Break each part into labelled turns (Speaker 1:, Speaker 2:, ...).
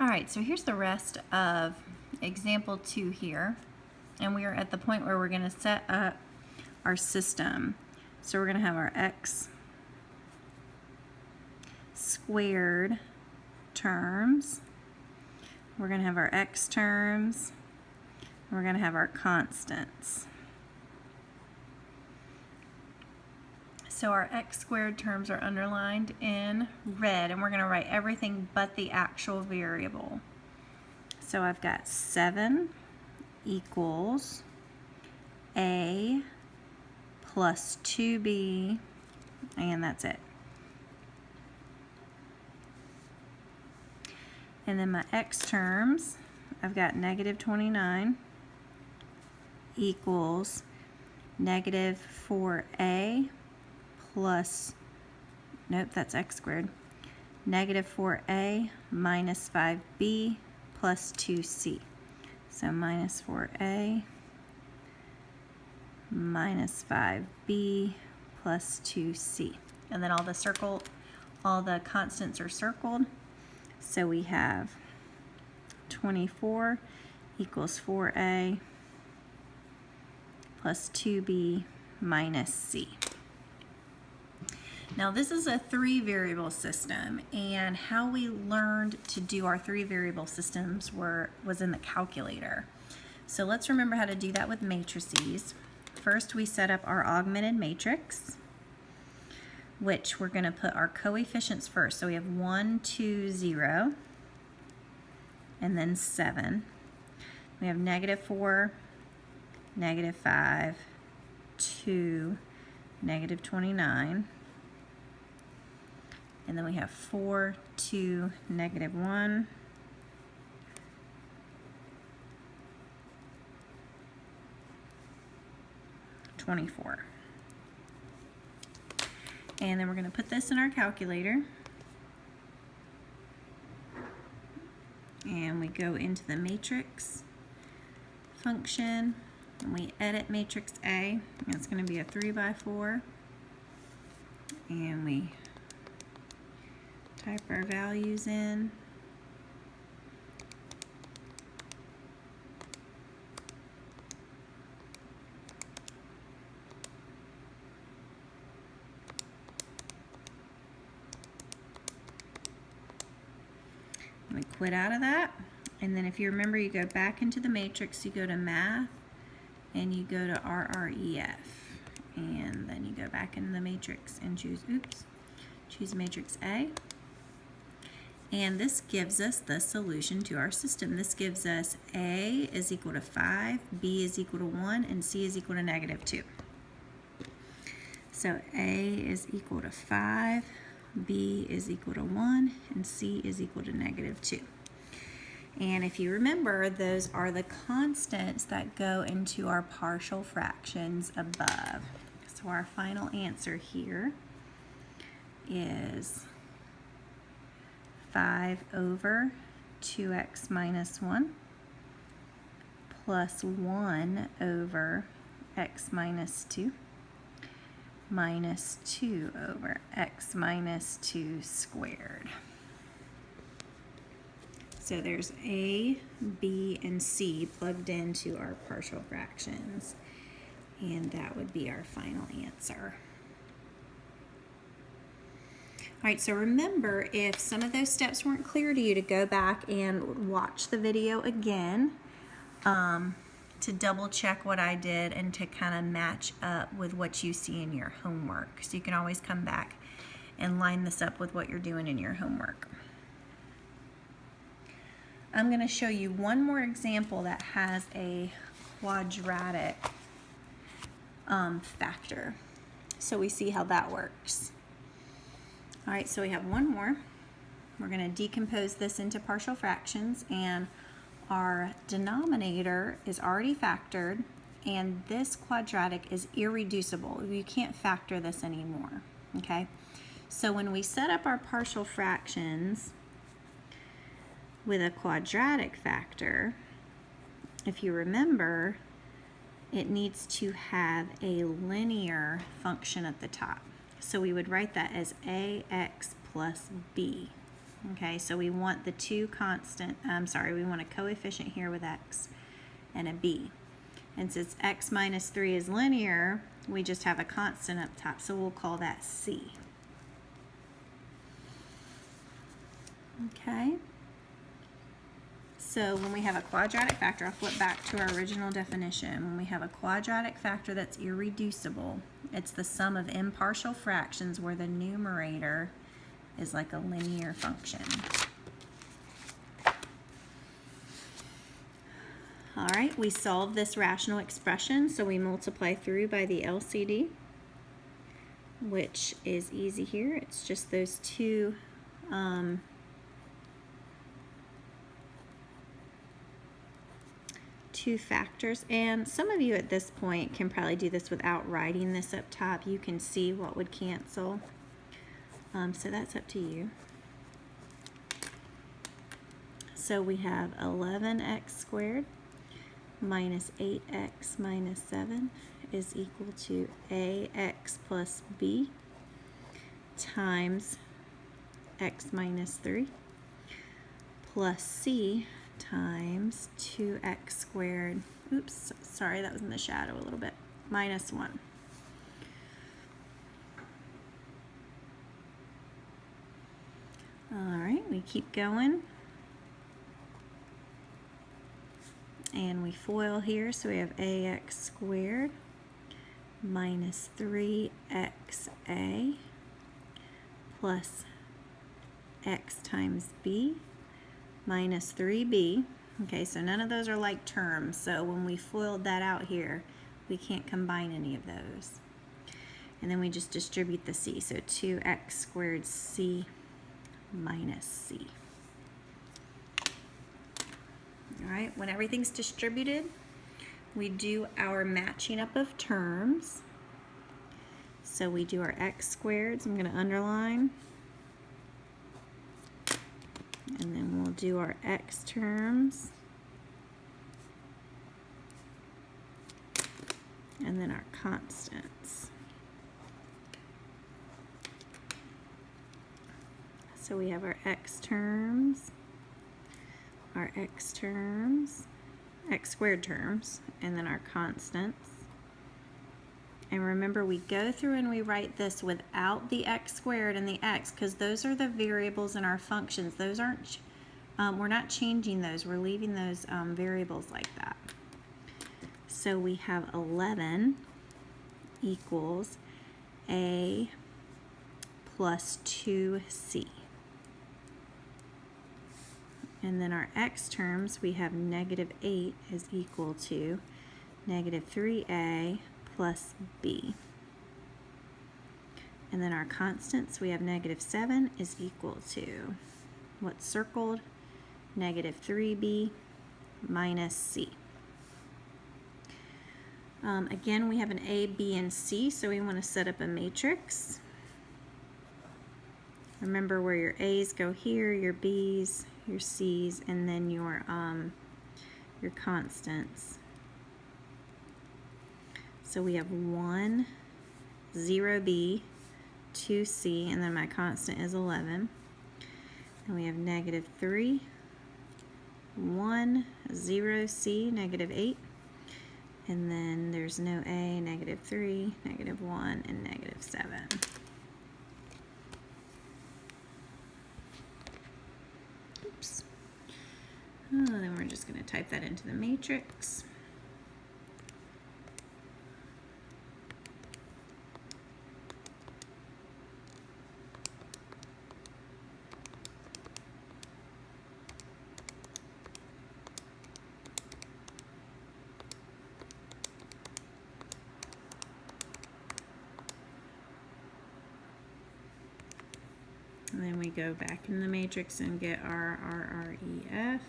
Speaker 1: All right, so here's the rest of example 2 here. And we are at the point where we're going to set up our system. So we're going to have our x squared terms. We're going to have our x terms. We're going to have our constants. So our x squared terms are underlined in red, and we're going to write everything but the actual variable. So I've got 7 equals a plus 2b, and that's it. And then my x terms, I've got negative 29 equals negative 4a plus, nope, that's x squared, negative 4a minus 5b plus 2c. So minus 4a minus 5b plus 2c. And then all the constants are circled. So we have 24 equals 4a plus 2b minus c. Now this is a 3-variable system, and how we learned to do our 3-variable systems was in the calculator. So let's remember how to do that with matrices. First we set up our augmented matrix, which we're going to put our coefficients first. So we have 1, 2, 0, and then 7. We have negative 4, negative 5, 2, negative 29. And then we have 4, 2, negative 1. $24. And then we're going to put this in our calculator. And we go into the matrix function. And we edit matrix A. And it's going to be a 3 by 4. And we type our values in. We quit out of that, and then if you remember, you go back into the matrix, you go to math, and you go to RREF, and then you go back into the matrix and choose matrix A. And this gives us the solution to our system. This gives us A is equal to 5, B is equal to 1, and C is equal to negative 2. So A is equal to 5, B is equal to 1, and C is equal to negative 2. And if you remember, those are the constants that go into our partial fractions above. So our final answer here is 5 over 2x minus 1 plus 1 over x minus 2 minus 2 over x minus 2 squared. So there's A, B, and C plugged into our partial fractions, and that would be our final answer. All right, so remember, if some of those steps weren't clear to you, to go back and watch the video again to double check what I did and to kind of match up with what you see in your homework. So you can always come back and line this up with what you're doing in your homework. I'm going to show you one more example that has a quadratic factor. So we see how that works. All right, so we have one more. We're going to decompose this into partial fractions, and our denominator is already factored, and this quadratic is irreducible. You can't factor this anymore, okay? So when we set up our partial fractions with a quadratic factor, if you remember, it needs to have a linear function at the top. So we would write that as ax plus b. Okay, so we want the two constant, we want a coefficient here with x and a b. And since x minus 3 is linear, we just have a constant up top, so we'll call that c. Okay. So when we have a quadratic factor, I'll flip back to our original definition. When we have a quadratic factor that's irreducible, it's the sum of impartial fractions where the numerator is like a linear function. All right, we solve this rational expression, so we multiply through by the LCD, which is easy here. It's just those two factors, and some of you at this point can probably do this without writing this up top. You can see what would cancel, so that's up to you. So we have 11x squared minus 8x minus 7 is equal to ax plus b times x minus 3 plus c times 2x squared, oops, sorry, that was in the shadow a little bit, minus 1. All right, we keep going. And we FOIL here, so we have ax squared minus 3xa plus x times b minus 3b. Okay, so none of those are like terms, so when we FOILed that out here, we can't combine any of those. And then we just distribute the c, so 2x squared c minus c. All right, when everything's distributed, we do our matching up of terms. So we do our x squared, so I'm going to underline. And then we'll do our x terms. And then our constants. So we have our x terms, our x terms, x squared terms, and then our constants. And remember, we go through and we write this without the x squared and the x, because those are the variables in our functions. Those aren't, we're not changing those. We're leaving those variables like that. So we have 11 equals a plus 2c. And then our x terms, we have negative 8 is equal to negative 3a plus b. And then our constants, we have negative 7 is equal to what's circled, negative 3b minus c. Again, we have an a, b, and c, so we want to set up a matrix. Remember where your a's go here, your b's, your c's, and then your constants. So we have 1, 0b, 2c, and then my constant is 11. And we have negative 3, 1, 0c, negative 8. And then there's no a, negative 3, negative 1, and negative 7. Oops. Oh, then we're just going to type that into the matrix. And then we go back in the matrix and get our RREF.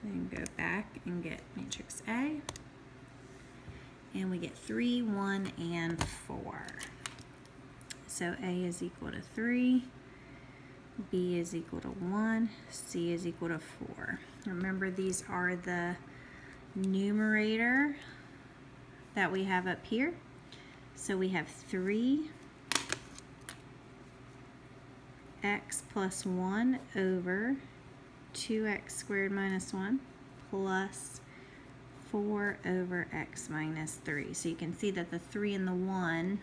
Speaker 1: Then go back and get matrix A. And we get 3, 1, and 4. So A is equal to 3, B is equal to 1, C is equal to 4. Remember, these are the numerator that we have up here. So we have 3 x plus 1 over 2x squared minus 1 plus 4 over x minus 3. So you can see that the 3 and the 1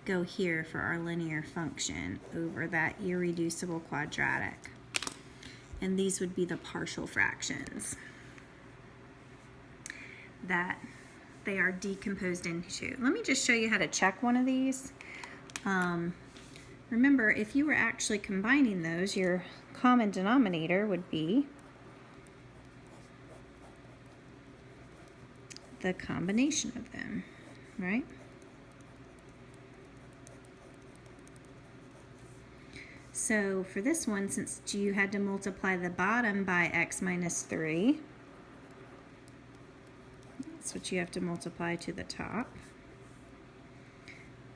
Speaker 1: go here for our linear function over that irreducible quadratic. And these would be the partial fractions that they are decomposed into. Let me just show you how to check one of these. Remember, if you were actually combining those, your common denominator would be the combination of them, right? So for this one, since you had to multiply the bottom by x minus 3, that's what you have to multiply to the top.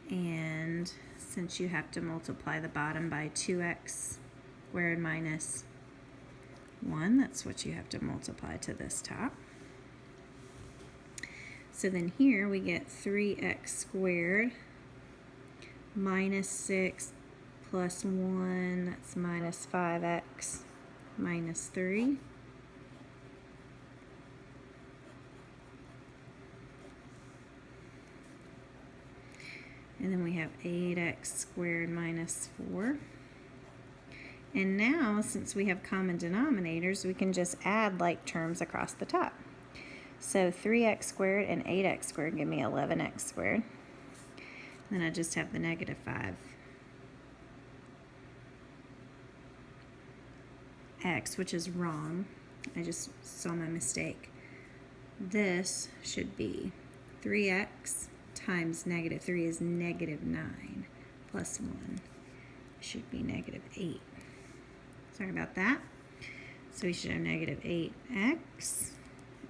Speaker 1: And since you have to multiply the bottom by 2x squared minus 1, that's what you have to multiply to this top. So then here we get 3x squared minus 6 plus 1, that's minus 5x minus 3. And then we have 8x squared minus 4. And now, since we have common denominators, we can just add like terms across the top. So 3x squared and 8x squared give me 11x squared. Then I just have the negative 5x, which is wrong. I just saw my mistake. This should be 3x times negative 3 is negative 9 plus 1 should be negative 8. Sorry about that. So we should have negative 8x,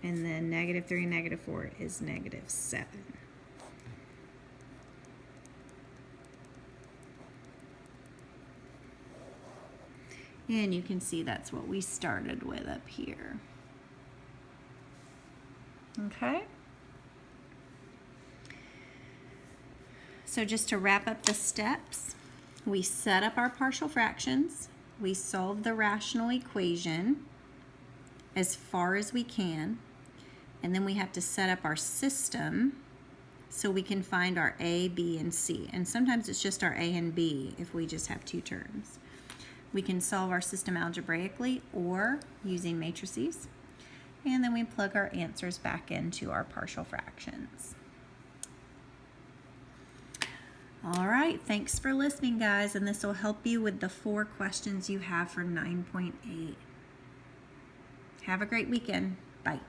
Speaker 1: and then negative 3 and negative 4 is negative 7. And you can see that's what we started with up here. Okay? So just to wrap up the steps, we set up our partial fractions, we solve the rational equation as far as we can, and then we have to set up our system so we can find our A, B, and C. And sometimes it's just our A and B if we just have two terms. We can solve our system algebraically or using matrices, and then we plug our answers back into our partial fractions. All right, thanks for listening, guys, and this will help you with the 4 questions you have for 9.8. Have a great weekend. Bye.